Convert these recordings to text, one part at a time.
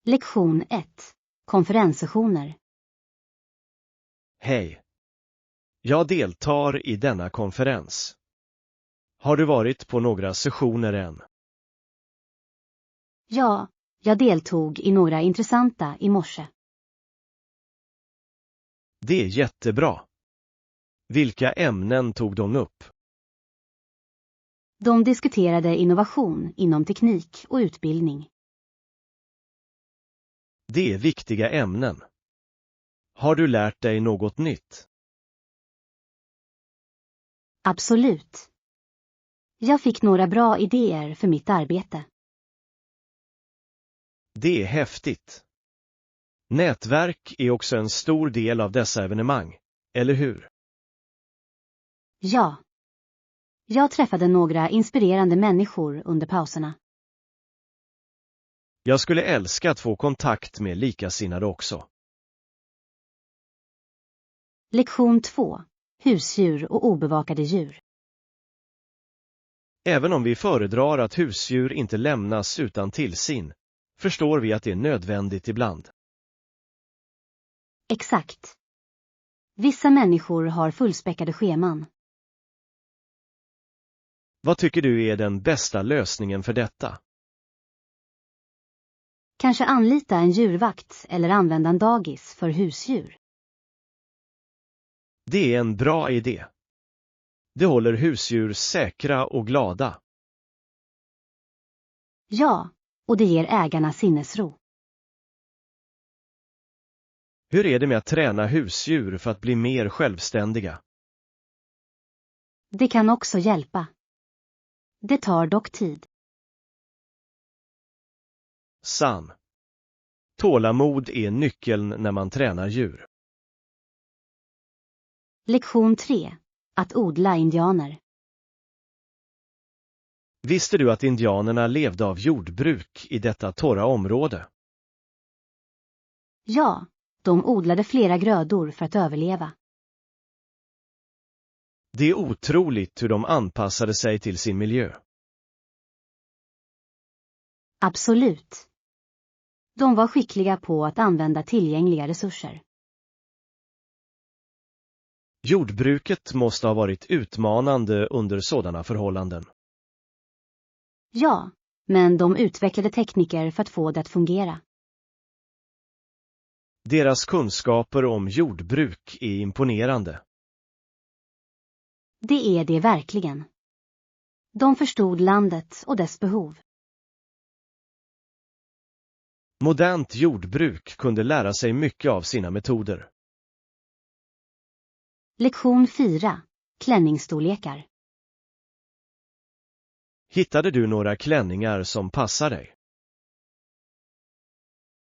Lektion 1. Konferenssessioner. Hej. Jag deltar i denna konferens. Har du varit på några sessioner än? Ja, jag deltog i några intressanta i morse. Det är jättebra. Vilka ämnen tog de upp? De diskuterade innovation inom teknik och utbildning. Det är viktiga ämnen. Har du lärt dig något nytt? Absolut. Jag fick några bra idéer för mitt arbete. Det är häftigt. Nätverk är också en stor del av dessa evenemang, eller hur? Ja. Jag träffade några inspirerande människor under pauserna. Jag skulle älska att få kontakt med likasinnade också. Lektion 2. Husdjur och obevakade djur. Även om vi föredrar att husdjur inte lämnas utan tillsyn, förstår vi att det är nödvändigt ibland. Exakt. Vissa människor har fullspäckade scheman. Vad tycker du är den bästa lösningen för detta? Kanske anlita en djurvakt eller använda en dagis för husdjur. Det är en bra idé. Det håller husdjur säkra och glada. Ja, och det ger ägarna sinnesro. Hur är det med att träna husdjur för att bli mer självständiga? Det kan också hjälpa. Det tar dock tid. Sann. Tålamod är nyckeln när man tränar djur. Lektion 3. Att odla indianer. Visste du att indianerna levde av jordbruk i detta torra område? Ja, de odlade flera grödor för att överleva. Det är otroligt hur de anpassade sig till sin miljö. Absolut. De var skickliga på att använda tillgängliga resurser. Jordbruket måste ha varit utmanande under sådana förhållanden. Ja, men de utvecklade tekniker för att få det att fungera. Deras kunskaper om jordbruk är imponerande. Det är det verkligen. De förstod landet och dess behov. Modernt jordbruk kunde lära sig mycket av sina metoder. Lektion 4. Klänningsstorlekar. Hittade du några klänningar som passar dig?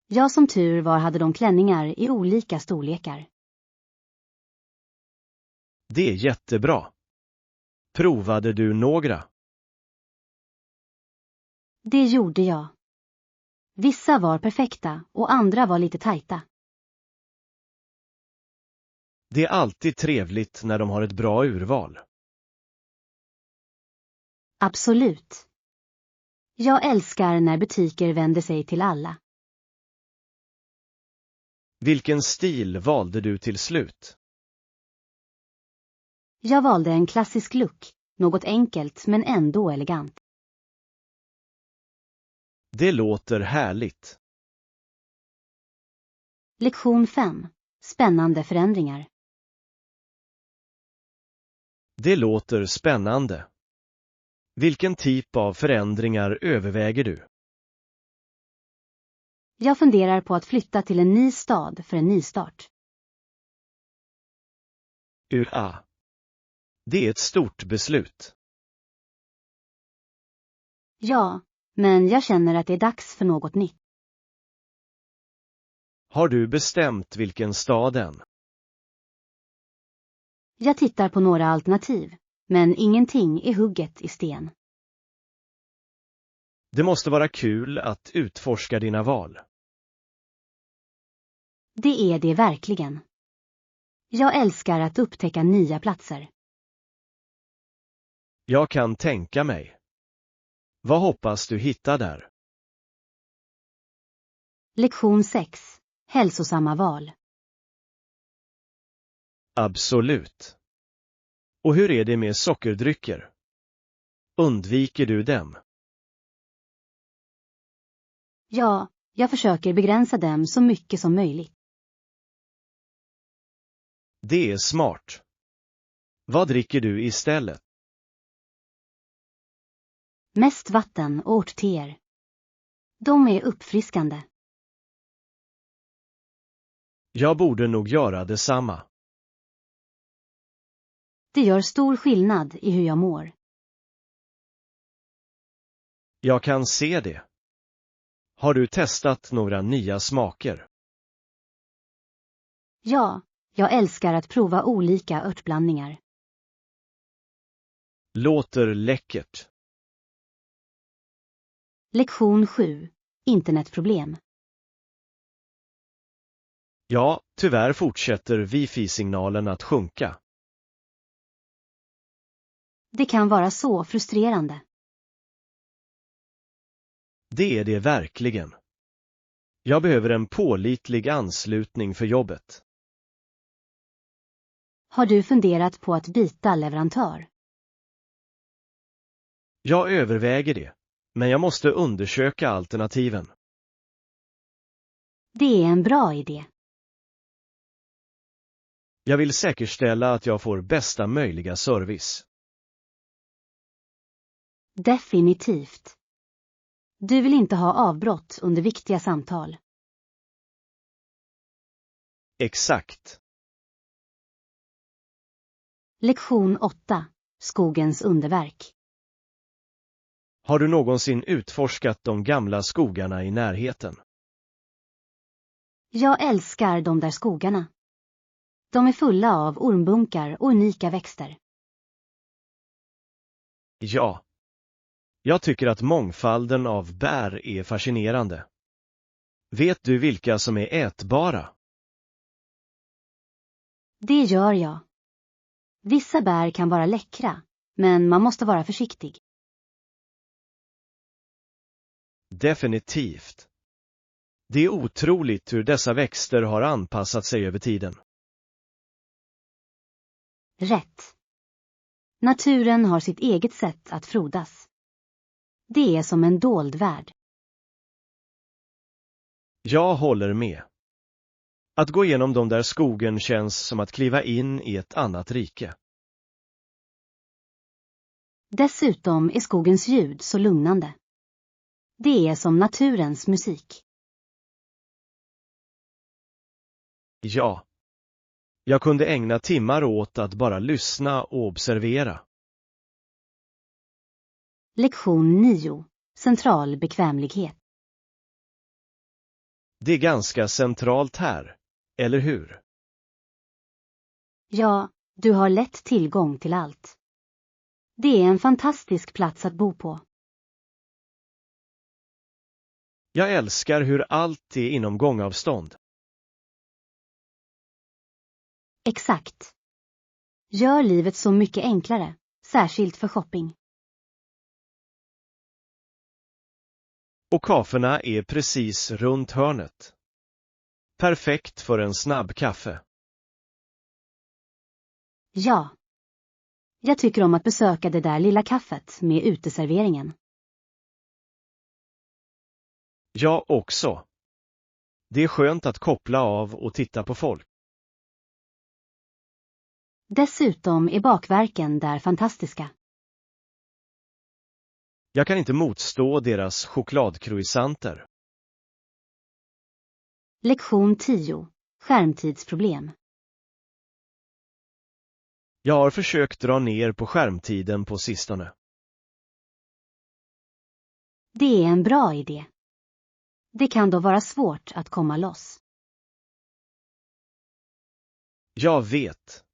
Jag som tur var hade de klänningar i olika storlekar. Det är jättebra. Provade du några? Det gjorde jag. Vissa var perfekta och andra var lite tajta. Det är alltid trevligt när de har ett bra urval. Absolut. Jag älskar när butiker vänder sig till alla. Vilken stil valde du till slut? Jag valde en klassisk look, något enkelt men ändå elegant. Det låter härligt. Lektion 5. Spännande förändringar. Det låter spännande. Vilken typ av förändringar överväger du? Jag funderar på att flytta till en ny stad för en nystart. UA. Det är ett stort beslut. Ja, men jag känner att det är dags för något nytt. Har du bestämt vilken stad än? Jag tittar på några alternativ, men ingenting är hugget i sten. Det måste vara kul att utforska dina val. Det är det verkligen. Jag älskar att upptäcka nya platser. Jag kan tänka mig. Vad hoppas du hitta där? Lektion 6. Hälsosamma val. Absolut. Och hur är det med sockerdrycker? Undviker du dem? Ja, jag försöker begränsa dem så mycket som möjligt. Det är smart. Vad dricker du istället? Mest vatten och örtteer. De är uppfriskande. Jag borde nog göra detsamma. Det gör stor skillnad i hur jag mår. Jag kan se det. Har du testat några nya smaker? Ja, jag älskar att prova olika örtblandningar. Låter läckert. Lektion 7. Internetproblem. Ja, tyvärr fortsätter wifi-signalen att sjunka. Det kan vara så frustrerande. Det är det verkligen. Jag behöver en pålitlig anslutning för jobbet. Har du funderat på att byta leverantör? Jag överväger det, men jag måste undersöka alternativen. Det är en bra idé. Jag vill säkerställa att jag får bästa möjliga service. Definitivt. Du vill inte ha avbrott under viktiga samtal. Exakt. Lektion 8. Skogens underverk. Har du någonsin utforskat de gamla skogarna i närheten? Jag älskar de där skogarna. De är fulla av ormbunkar och unika växter. Ja. Jag tycker att mångfalden av bär är fascinerande. Vet du vilka som är ätbara? Det gör jag. Vissa bär kan vara läckra, men man måste vara försiktig. Definitivt. Det är otroligt hur dessa växter har anpassat sig över tiden. Rätt. Naturen har sitt eget sätt att frodas. Det är som en dold värld. Jag håller med. Att gå igenom de där skogen känns som att kliva in i ett annat rike. Dessutom är skogens ljud så lugnande. Det är som naturens musik. Ja. Jag kunde ägna timmar åt att bara lyssna och observera. Lektion 9. Central bekvämlighet. Det är ganska centralt här, eller hur? Ja, du har lätt tillgång till allt. Det är en fantastisk plats att bo på. Jag älskar hur allt är inom gångavstånd. Exakt. Gör livet så mycket enklare, särskilt för shopping. Och kafferna är precis runt hörnet. Perfekt för en snabb kaffe. Ja. Jag tycker om att besöka det där lilla kaffet med uteserveringen. Jag också. Det är skönt att koppla av och titta på folk. Dessutom är bakverken där fantastiska. Jag kan inte motstå deras chokladcroissanter. Lektion 10. Skärmtidsproblem. Jag har försökt dra ner på skärmtiden på sistone. Det är en bra idé. Det kan då vara svårt att komma loss. Jag vet.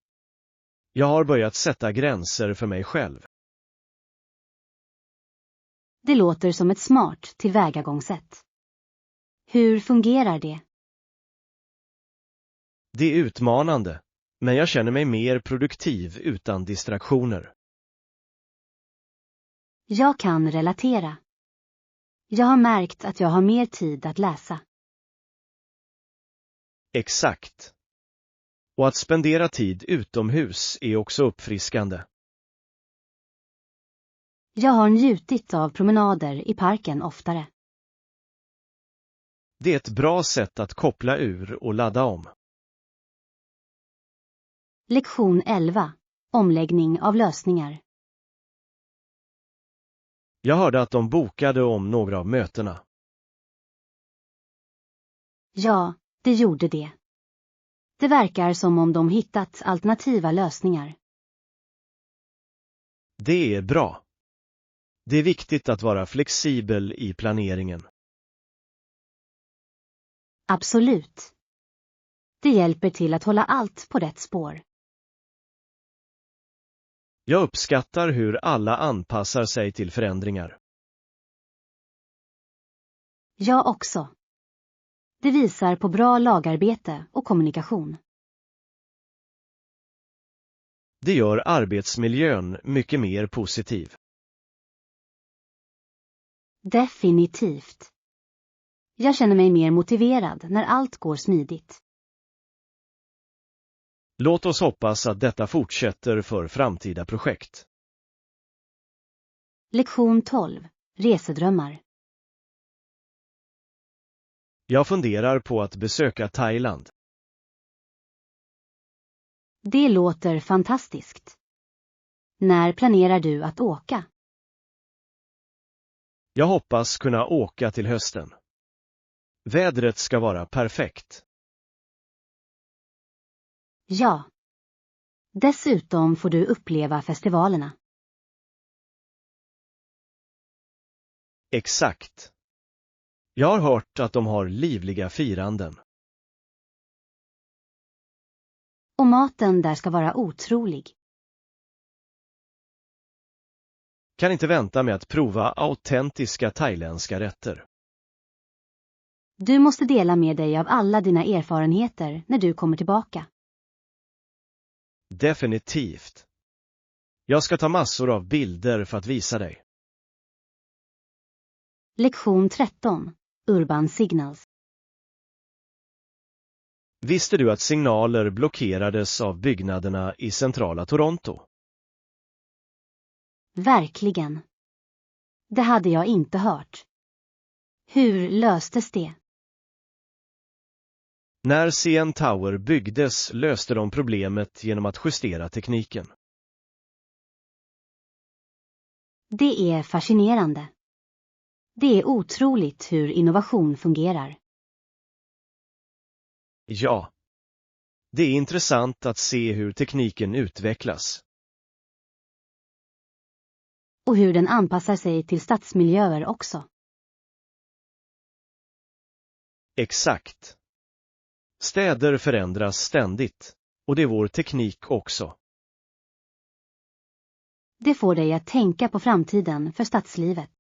Jag har börjat sätta gränser för mig själv. Det låter som ett smart tillvägagångssätt. Hur fungerar det? Det är utmanande, men jag känner mig mer produktiv utan distraktioner. Jag kan relatera. Jag har märkt att jag har mer tid att läsa. Exakt. Och att spendera tid utomhus är också uppfriskande. Jag har njutit av promenader i parken oftare. Det är ett bra sätt att koppla ur och ladda om. Lektion 11. Omläggning av lösningar. Jag hörde att de bokade om några av mötena. Ja, det gjorde det. Det verkar som om de hittat alternativa lösningar. Det är bra. Det är viktigt att vara flexibel i planeringen. Absolut. Det hjälper till att hålla allt på rätt spår. Jag uppskattar hur alla anpassar sig till förändringar. Jag också. Det visar på bra lagarbete och kommunikation. Det gör arbetsmiljön mycket mer positiv. Definitivt. Jag känner mig mer motiverad när allt går smidigt. Låt oss hoppas att detta fortsätter för framtida projekt. Lektion 12. Resedrömmar. Jag funderar på att besöka Thailand. Det låter fantastiskt. När planerar du att åka? Jag hoppas kunna åka till hösten. Vädret ska vara perfekt. Ja. Dessutom får du uppleva festivalerna. Exakt. Jag har hört att de har livliga firanden. Och maten där ska vara otrolig. Kan inte vänta med att prova autentiska thailändska rätter. Du måste dela med dig av alla dina erfarenheter när du kommer tillbaka. Definitivt. Jag ska ta massor av bilder för att visa dig. Lektion 13. Urban Signals. Visste du att signaler blockerades av byggnaderna i centrala Toronto? Verkligen. Det hade jag inte hört. Hur löstes det? När CN Tower byggdes löste de problemet genom att justera tekniken. Det är fascinerande. Det är otroligt hur innovation fungerar. Ja. Det är intressant att se hur tekniken utvecklas. Och hur den anpassar sig till stadsmiljöer också. Exakt. Städer förändras ständigt, och det är vår teknik också. Det får dig att tänka på framtiden för stadslivet.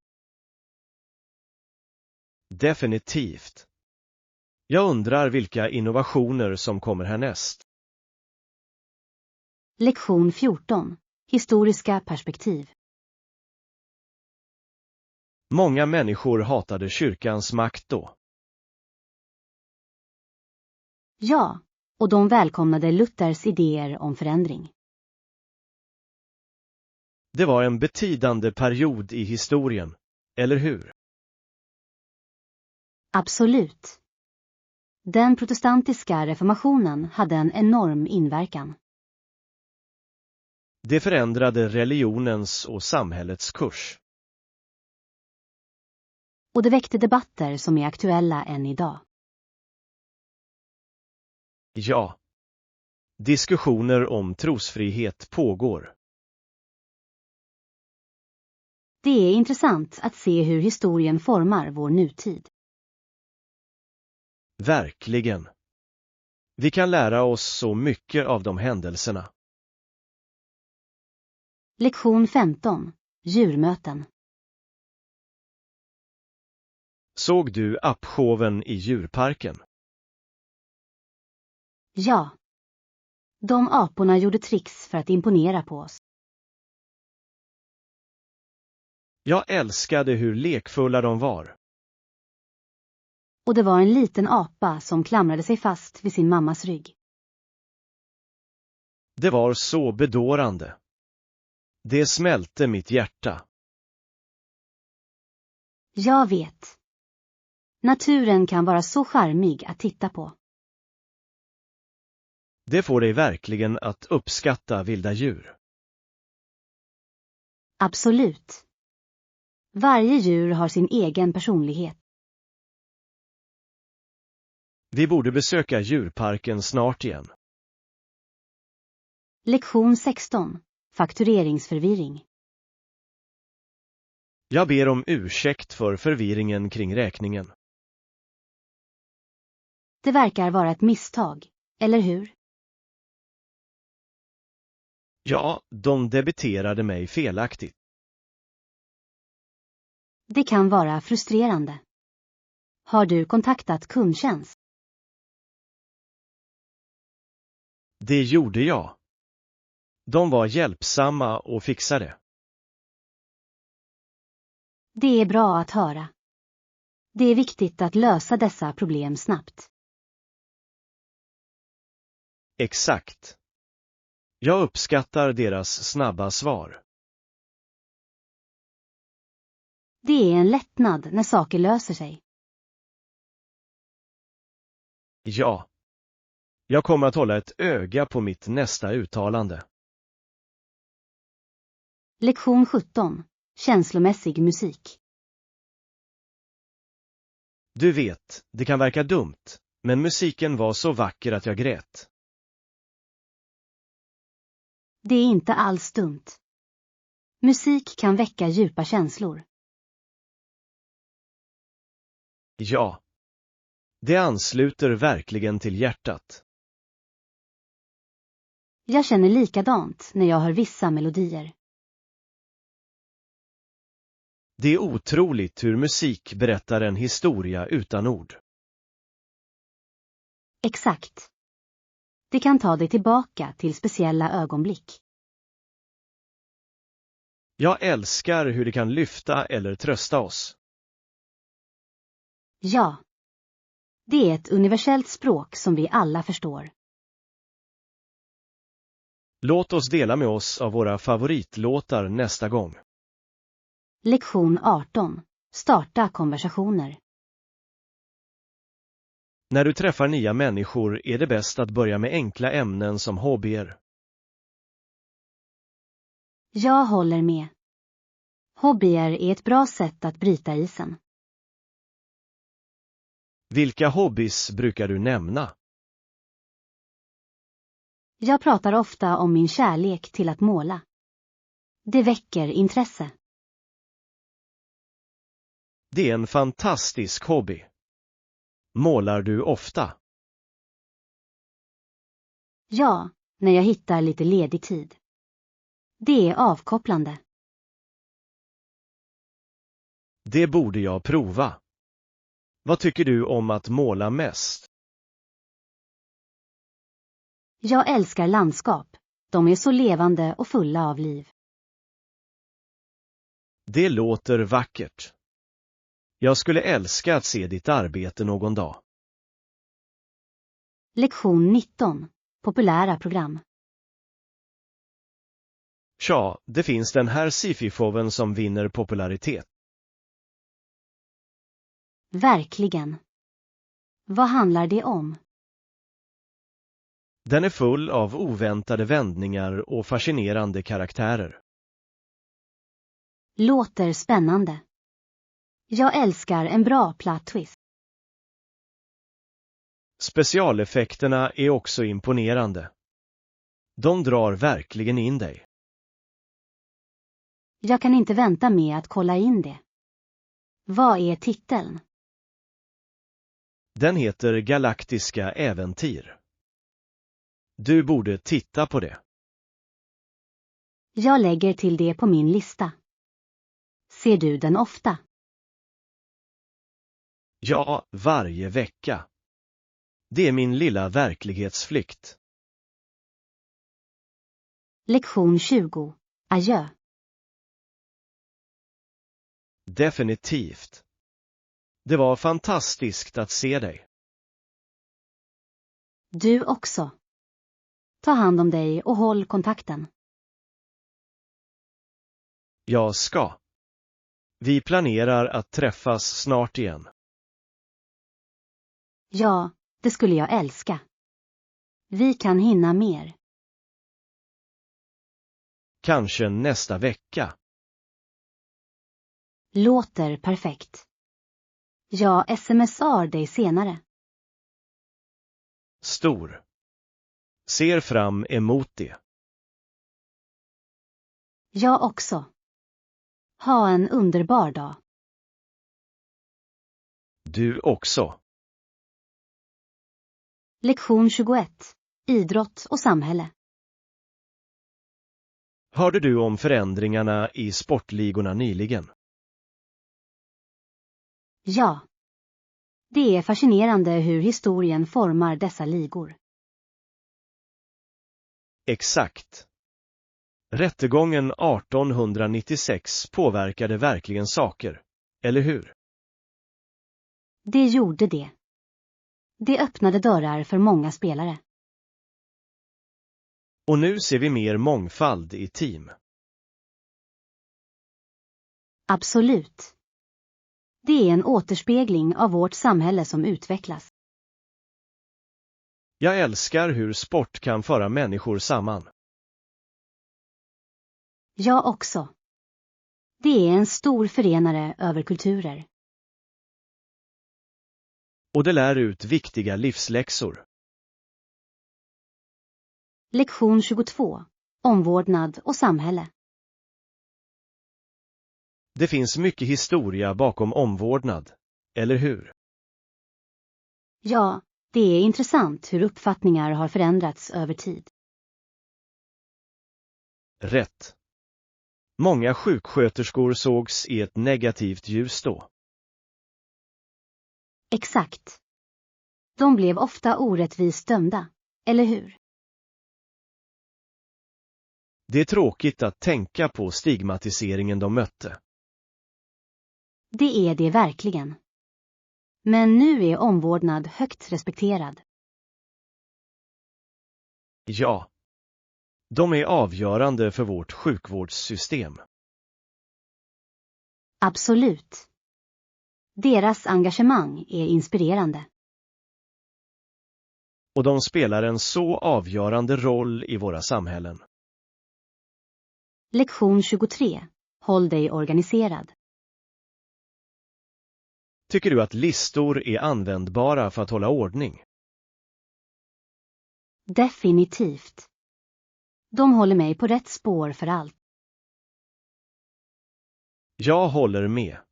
Definitivt. Jag undrar vilka innovationer som kommer härnäst. Lektion 14. Historiska perspektiv. Många människor hatade kyrkans makt då. Ja, och de välkomnade Luthers idéer om förändring. Det var en betydande period i historien, eller hur? Absolut. Den protestantiska reformationen hade en enorm inverkan. Det förändrade religionens och samhällets kurs. Och det väckte debatter som är aktuella än idag. Ja. Diskussioner om trosfrihet pågår. Det är intressant att se hur historien formar vår nutid. Verkligen. Vi kan lära oss så mycket av de händelserna. Lektion 15. Djurmöten. Såg du apshowen i djurparken? Ja. De aporna gjorde tricks för att imponera på oss. Jag älskade hur lekfulla de var. och det var en liten apa som klamrade sig fast vid sin mammas rygg. Det var så bedårande. Det smälte mitt hjärta. Jag vet. Naturen kan vara så charmig att titta på. Det får dig verkligen att uppskatta vilda djur. Absolut. Varje djur har sin egen personlighet. Vi borde besöka djurparken snart igen. Lektion 16. Faktureringsförvirring. Jag ber om ursäkt för förvirringen kring räkningen. Det verkar vara ett misstag, eller hur? Ja, de debiterade mig felaktigt. Det kan vara frustrerande. Har du kontaktat kundtjänst? Det gjorde jag. De var hjälpsamma och fixade. Det är bra att höra. Det är viktigt att lösa dessa problem snabbt. Exakt. Jag uppskattar deras snabba svar. Det är en lättnad när saker löser sig. Ja. Jag kommer att hålla ett öga på mitt nästa uttalande. Lektion 17. Känslomässig musik. Du vet, det kan verka dumt, men musiken var så vacker att jag grät. Det är inte alls dumt. Musik kan väcka djupa känslor. Ja. Det ansluter verkligen till hjärtat. Jag känner likadant när jag hör vissa melodier. Det är otroligt hur musik berättar en historia utan ord. Exakt. Det kan ta dig tillbaka till speciella ögonblick. Jag älskar hur det kan lyfta eller trösta oss. Ja. Det är ett universellt språk som vi alla förstår. Låt oss dela med oss av våra favoritlåtar nästa gång. Lektion 18. Starta konversationer. När du träffar nya människor är det bäst att börja med enkla ämnen som hobbyer. Jag håller med. Hobbyer är ett bra sätt att bryta isen. Vilka hobbies brukar du nämna? Jag pratar ofta om min kärlek till att måla. Det väcker intresse. Det är en fantastisk hobby. Målar du ofta? Ja, när jag hittar lite ledig tid. Det är avkopplande. Det borde jag prova. Vad tycker du om att måla mest? Jag älskar landskap. De är så levande och fulla av liv. Det låter vackert. Jag skulle älska att se ditt arbete någon dag. Lektion 19. Populära program. Tja, det finns den här sci-fi-showen som vinner popularitet. Verkligen. Vad handlar det om? Den är full av oväntade vändningar och fascinerande karaktärer. Låter spännande. Jag älskar en bra plot twist. Specialeffekterna är också imponerande. De drar verkligen in dig. Jag kan inte vänta med att kolla in det. Vad är titeln? Den heter Galaktiska äventyr. Du borde titta på det. Jag lägger till det på min lista. Ser du den ofta? Ja, varje vecka. Det är min lilla verklighetsflykt. Lektion 20. Adjö. Definitivt. Det var fantastiskt att se dig. Du också. Ta hand om dig och håll kontakten. Jag ska. Vi planerar att träffas snart igen. Ja, det skulle jag älska. Vi kan hinna mer. Kanske nästa vecka. Låter perfekt. Jag smsar dig senare. Stor. Ser fram emot det. Jag också. Ha en underbar dag. Du också. Lektion 21. Idrott och samhälle. Hörde du om förändringarna i sportligorna nyligen? Ja. Det är fascinerande hur historien formar dessa ligor. Exakt. Rättegången 1896 påverkade verkligen saker, eller hur? Det gjorde det. Det öppnade dörrar för många spelare. Och nu ser vi mer mångfald i team. Absolut. Det är en återspegling av vårt samhälle som utvecklas. Jag älskar hur sport kan föra människor samman. Jag också. Det är en stor förenare över kulturer. Och det lär ut viktiga livsläxor. Lektion 22. Omvårdnad och samhälle. Det finns mycket historia bakom omvårdnad, eller hur? Ja, det är intressant hur uppfattningar har förändrats över tid. Rätt. Många sjuksköterskor sågs i ett negativt ljus då. Exakt. De blev ofta orättvist dömda, eller hur? Det är tråkigt att tänka på stigmatiseringen de mötte. Det är det verkligen. Men nu är omvårdnad högt respekterad. Ja. De är avgörande för vårt sjukvårdssystem. Absolut. Deras engagemang är inspirerande. Och de spelar en så avgörande roll i våra samhällen. Lektion 23. Håll dig organiserad. Tycker du att listor är användbara för att hålla ordning? Definitivt. De håller mig på rätt spår för allt. Jag håller med.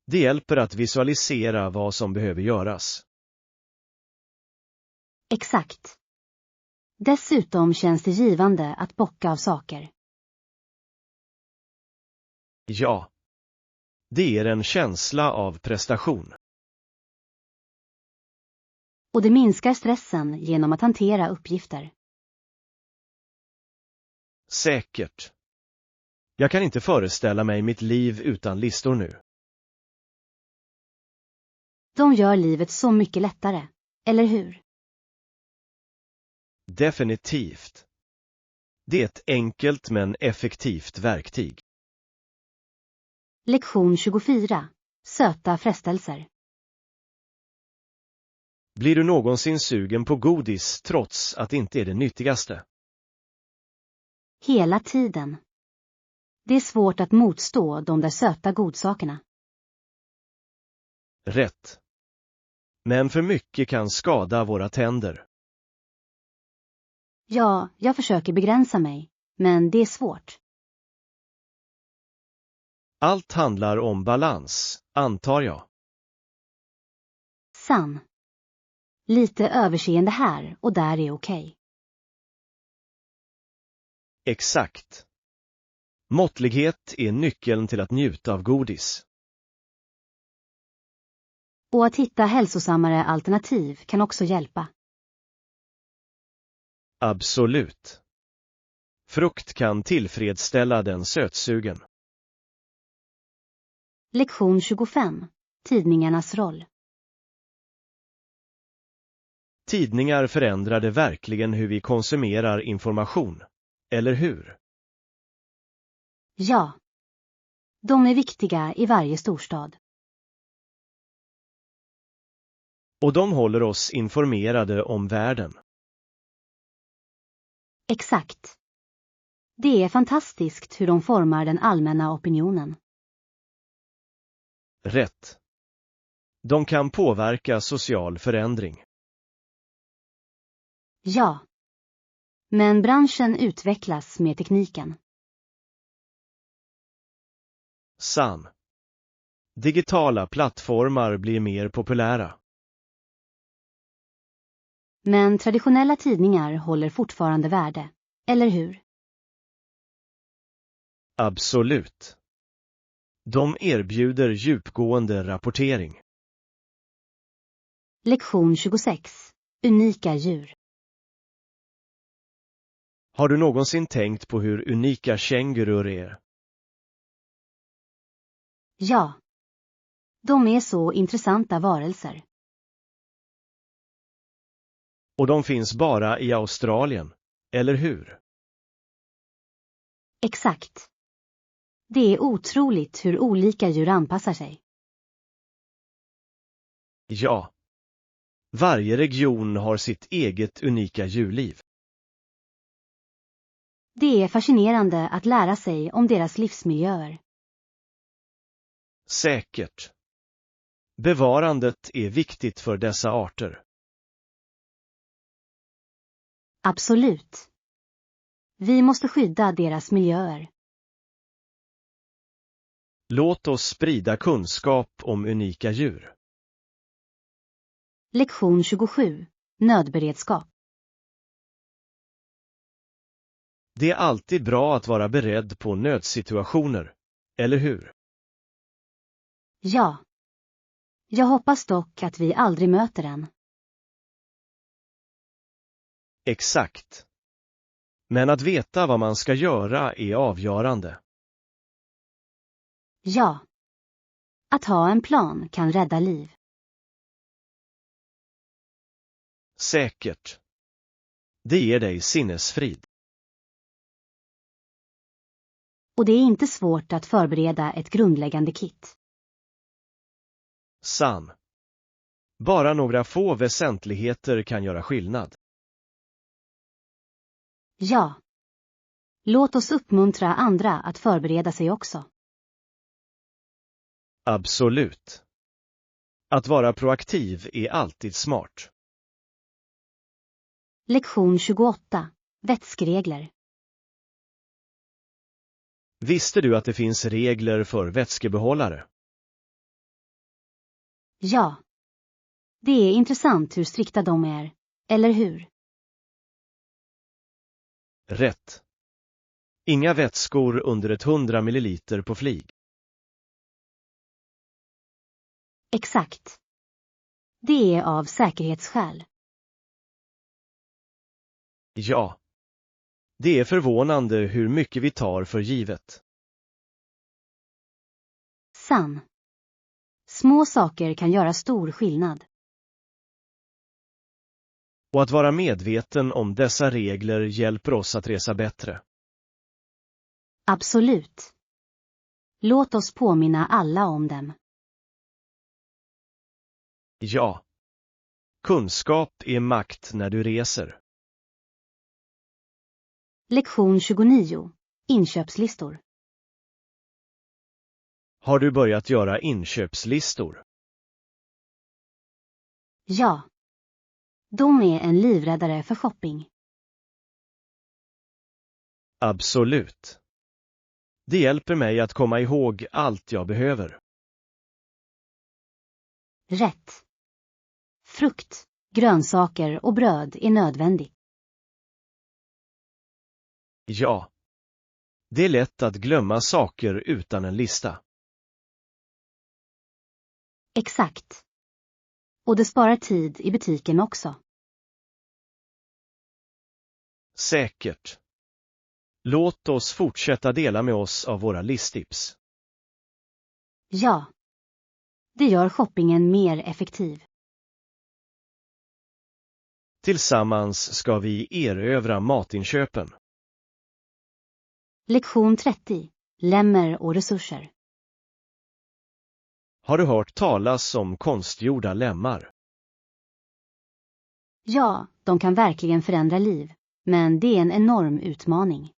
Det hjälper att visualisera vad som behöver göras. Exakt. Dessutom känns det givande att bocka av saker. Ja. Det ger en känsla av prestation. Och det minskar stressen genom att hantera uppgifter. Säkert. Jag kan inte föreställa mig mitt liv utan listor nu. De gör livet så mycket lättare, eller hur? Definitivt. Det är ett enkelt men effektivt verktyg. Lektion 24. Söta frestelser. Blir du någonsin sugen på godis trots att det inte är det nyttigaste? Hela tiden. Det är svårt att motstå de där söta godsakerna. Rätt. Men för mycket kan skada våra tänder. Ja, jag försöker begränsa mig, men det är svårt. Allt handlar om balans, antar jag. Sann. Lite överseende här och där är okej. Exakt. Måttlighet är nyckeln till att njuta av godis. Och att hitta hälsosammare alternativ kan också hjälpa. Absolut. Frukt kan tillfredsställa den sötsugen. Lektion 25. Tidningarnas roll. Tidningar förändrade verkligen hur vi konsumerar information, eller hur? Ja. De är viktiga i varje storstad. Och de håller oss informerade om världen. Exakt. Det är fantastiskt hur de formar den allmänna opinionen. Rätt. De kan påverka social förändring. Ja. Men branschen utvecklas med tekniken. Sann. Digitala plattformar blir mer populära. Men traditionella tidningar håller fortfarande värde, eller hur? Absolut. De erbjuder djupgående rapportering. Lektion 26. Unika djur. Har du någonsin tänkt på hur unika kängurur är? Ja. De är så intressanta varelser. Och de finns bara i Australien, eller hur? Exakt. Det är otroligt hur olika djur anpassar sig. Ja. Varje region har sitt eget unika djurliv. Det är fascinerande att lära sig om deras livsmiljöer. Säkert. Bevarandet är viktigt för dessa arter. Absolut. Vi måste skydda deras miljöer. Låt oss sprida kunskap om unika djur. Lektion 27. Nödberedskap. Det är alltid bra att vara beredd på nödsituationer, eller hur? Ja. Jag hoppas dock att vi aldrig möter den. Exakt. Men att veta vad man ska göra är avgörande. Ja. Att ha en plan kan rädda liv. Säkert. Det ger dig sinnesfrid. Och det är inte svårt att förbereda ett grundläggande kit. Sann. Bara några få väsentligheter kan göra skillnad. Ja. Låt oss uppmuntra andra att förbereda sig också. Absolut. Att vara proaktiv är alltid smart. Lektion 28. Vätskeregler. Visste du att det finns regler för vätskebehållare? Ja. Det är intressant hur strikta de är, eller hur? Rätt. Inga vätskor under 100 ml på flyg. Exakt. Det är av säkerhetsskäl. Ja. Det är förvånande hur mycket vi tar för givet. Sann. Små saker kan göra stor skillnad. Och att vara medveten om dessa regler hjälper oss att resa bättre. Absolut. Låt oss påminna alla om dem. Ja. Kunskap är makt när du reser. Lektion 29. Inköpslistor. Har du börjat göra inköpslistor? Ja. De är en livräddare för shopping. Absolut. Det hjälper mig att komma ihåg allt jag behöver. Rätt. Frukt, grönsaker och bröd är nödvändigt. Ja. Det är lätt att glömma saker utan en lista. Exakt. Och det sparar tid i butiken också. Säkert. Låt oss fortsätta dela med oss av våra listtips. Ja. Det gör shoppingen mer effektiv. Tillsammans ska vi erövra matinköpen. Lektion 30. Lemmer och resurser. Har du hört talas om konstgjorda lemmar? Ja, de kan verkligen förändra liv, men det är en enorm utmaning.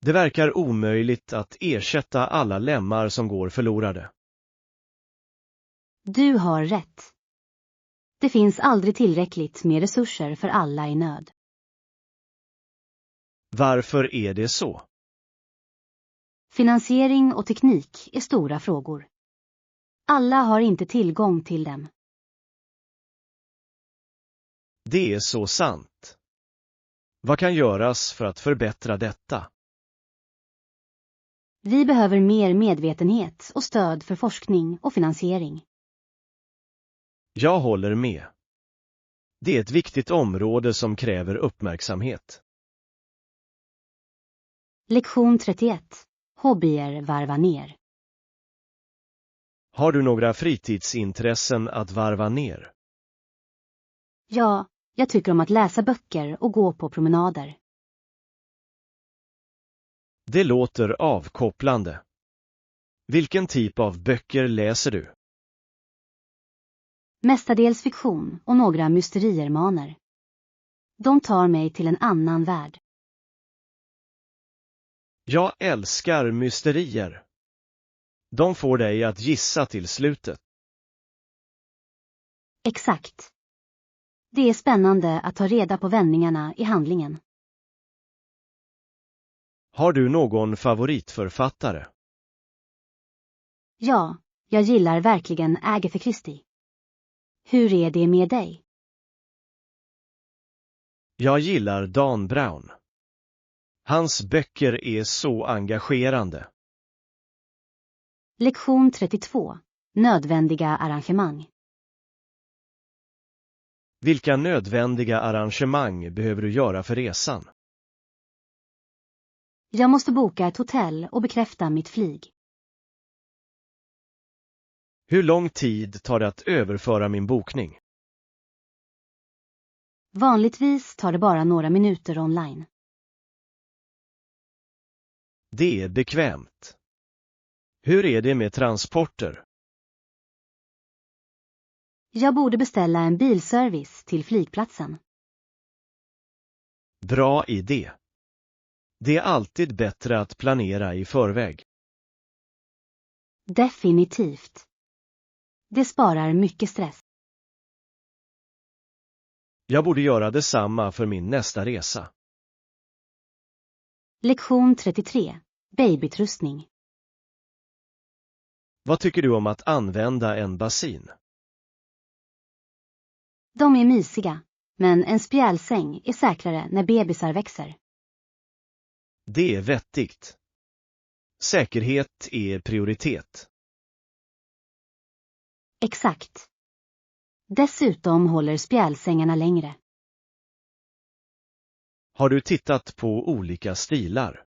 Det verkar omöjligt att ersätta alla lemmar som går förlorade. Du har rätt. Det finns aldrig tillräckligt med resurser för alla i nöd. Varför är det så? Finansiering och teknik är stora frågor. Alla har inte tillgång till dem. Det är så sant. Vad kan göras för att förbättra detta? Vi behöver mer medvetenhet och stöd för forskning och finansiering. Jag håller med. Det är ett viktigt område som kräver uppmärksamhet. Lektion 31. Hobbyer varva ner. Har du några fritidsintressen att varva ner? Ja, jag tycker om att läsa böcker och gå på promenader. Det låter avkopplande. Vilken typ av böcker läser du? Mestadels fiktion och några mysteriermaner. De tar mig till en annan värld. Jag älskar mysterier. De får dig att gissa till slutet. Exakt. Det är spännande att ta reda på vändningarna i handlingen. Har du någon favoritförfattare? Ja, jag gillar verkligen Agatha Christie. Hur är det med dig? Jag gillar Dan Brown. Hans böcker är så engagerande. Lektion 32. Nödvändiga arrangemang. Vilka nödvändiga arrangemang behöver du göra för resan? Jag måste boka ett hotell och bekräfta mitt flyg. Hur lång tid tar det att överföra min bokning? Vanligtvis tar det bara några minuter online. Det är bekvämt. Hur är det med transporter? Jag borde beställa en bilservice till flygplatsen. Bra idé. Det är alltid bättre att planera i förväg. Definitivt. Det sparar mycket stress. Jag borde göra detsamma för min nästa resa. Lektion 33. Babytrustning. Vad tycker du om att använda en basin? De är mysiga, men en spjälsäng är säkrare när bebisar växer. Det är vettigt. Säkerhet är prioritet. Exakt. Dessutom håller spjälsängarna längre. Har du tittat på olika stilar?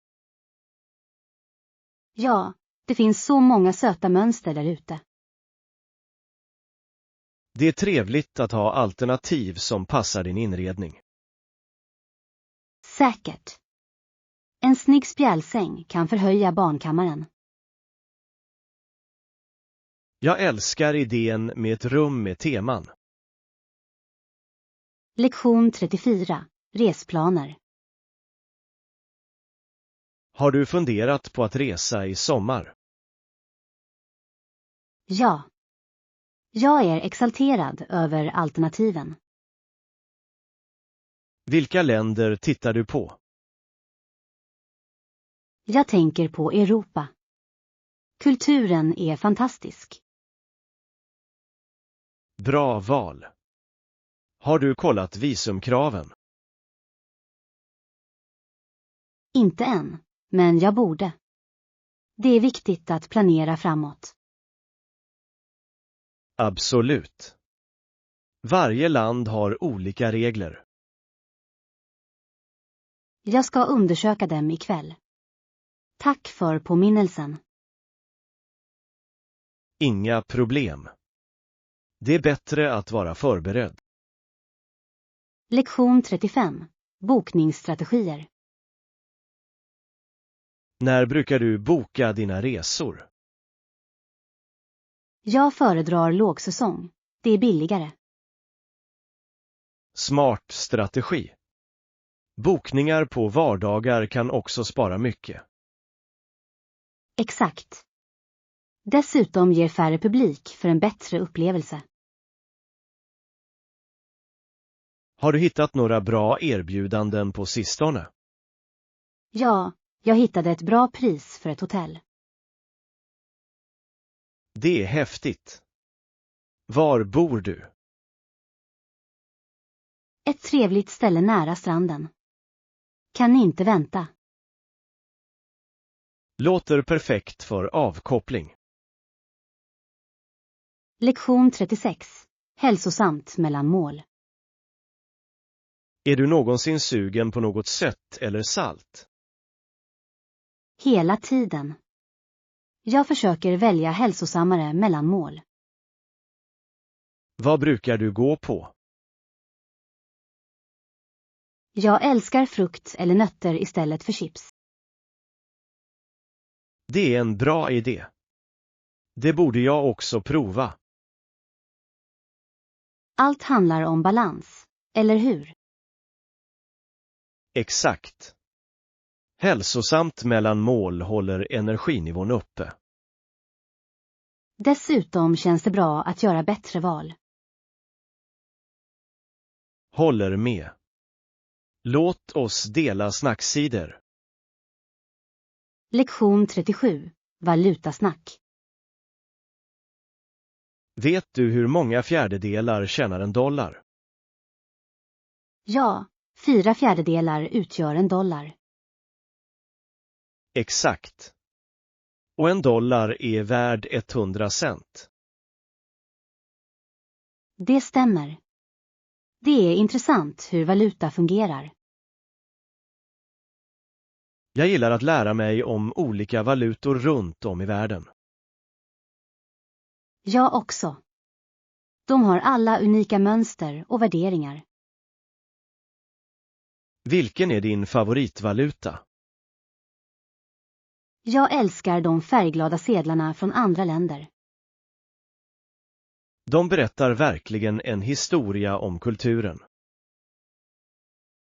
Ja, det finns så många söta mönster där ute. Det är trevligt att ha alternativ som passar din inredning. Säkert. En snygg spjälsäng kan förhöja barnkammaren. Jag älskar idén med ett rum med teman. Lektion 34. Resplaner. Har du funderat på att resa i sommar? Ja. Jag är exalterad över alternativen. Vilka länder tittar du på? Jag tänker på Europa. Kulturen är fantastisk. Bra val. Har du kollat visumkraven? Inte än, men jag borde. Det är viktigt att planera framåt. Absolut. Varje land har olika regler. Jag ska undersöka dem ikväll. Tack för påminnelsen. Inga problem. Det är bättre att vara förberedd. Lektion 35. Bokningsstrategier. När brukar du boka dina resor? Jag föredrar lågsäsong. Det är billigare. Smart strategi. Bokningar på vardagar kan också spara mycket. Exakt. Dessutom ger färre publik för en bättre upplevelse. Har du hittat några bra erbjudanden på sistone? Ja, jag hittade ett bra pris för ett hotell. Det är häftigt. Var bor du? Ett trevligt ställe nära stranden. Kan ni inte vänta? Låter perfekt för avkoppling. Lektion 36. Hälsosamt mellan mål. Är du någonsin sugen på något sött eller salt? Hela tiden. Jag försöker välja hälsosammare mellanmål. Vad brukar du gå på? Jag älskar frukt eller nötter istället för chips. Det är en bra idé. Det borde jag också prova. Allt handlar om balans, eller hur? Exakt. Hälsosamt mellan mål håller energinivån uppe. Dessutom känns det bra att göra bättre val. Håller med. Låt oss dela snacksidor. Lektion 37. Valutasnack. Vet du hur många fjärdedelar tjänar en dollar? Ja, 4/4 utgör en dollar. Exakt. Och en dollar är värd 100 cent. Det stämmer. Det är intressant hur valuta fungerar. Jag gillar att lära mig om olika valutor runt om i världen. Jag också. De har alla unika mönster och värderingar. Vilken är din favoritvaluta? Jag älskar de färgglada sedlarna från andra länder. De berättar verkligen en historia om kulturen.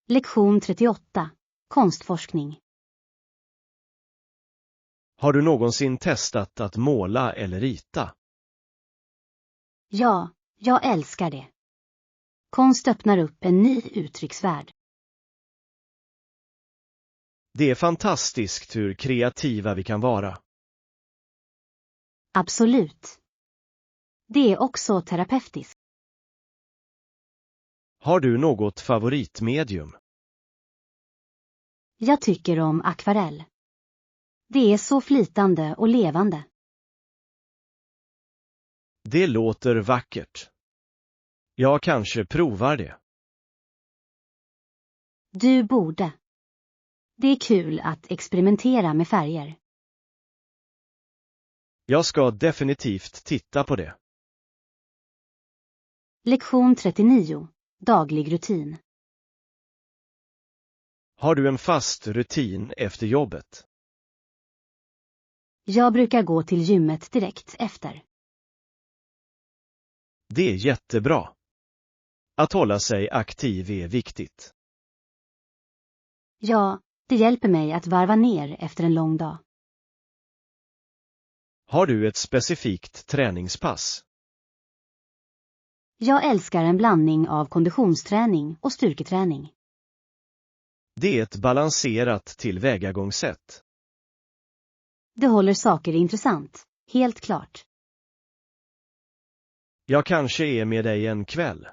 Lektion 38. Konstforskning. Har du någonsin testat att måla eller rita? Ja, jag älskar det. Konst öppnar upp en ny uttrycksvärld. Det är fantastiskt hur kreativa vi kan vara. Absolut. Det är också terapeutiskt. Har du något favoritmedium? Jag tycker om akvarell. Det är så flytande och levande. Det låter vackert. Jag kanske provar det. Du borde. Det är kul att experimentera med färger. Jag ska definitivt titta på det. Lektion 39. Daglig rutin. Har du en fast rutin efter jobbet? Jag brukar gå till gymmet direkt efter. Det är jättebra. Att hålla sig aktiv är viktigt. Ja, det hjälper mig att varva ner efter en lång dag. Har du ett specifikt träningspass? Jag älskar en blandning av konditionsträning och styrketräning. Det är ett balanserat tillvägagångssätt. Det håller saker intressant, helt klart. Jag kanske är med dig en kväll.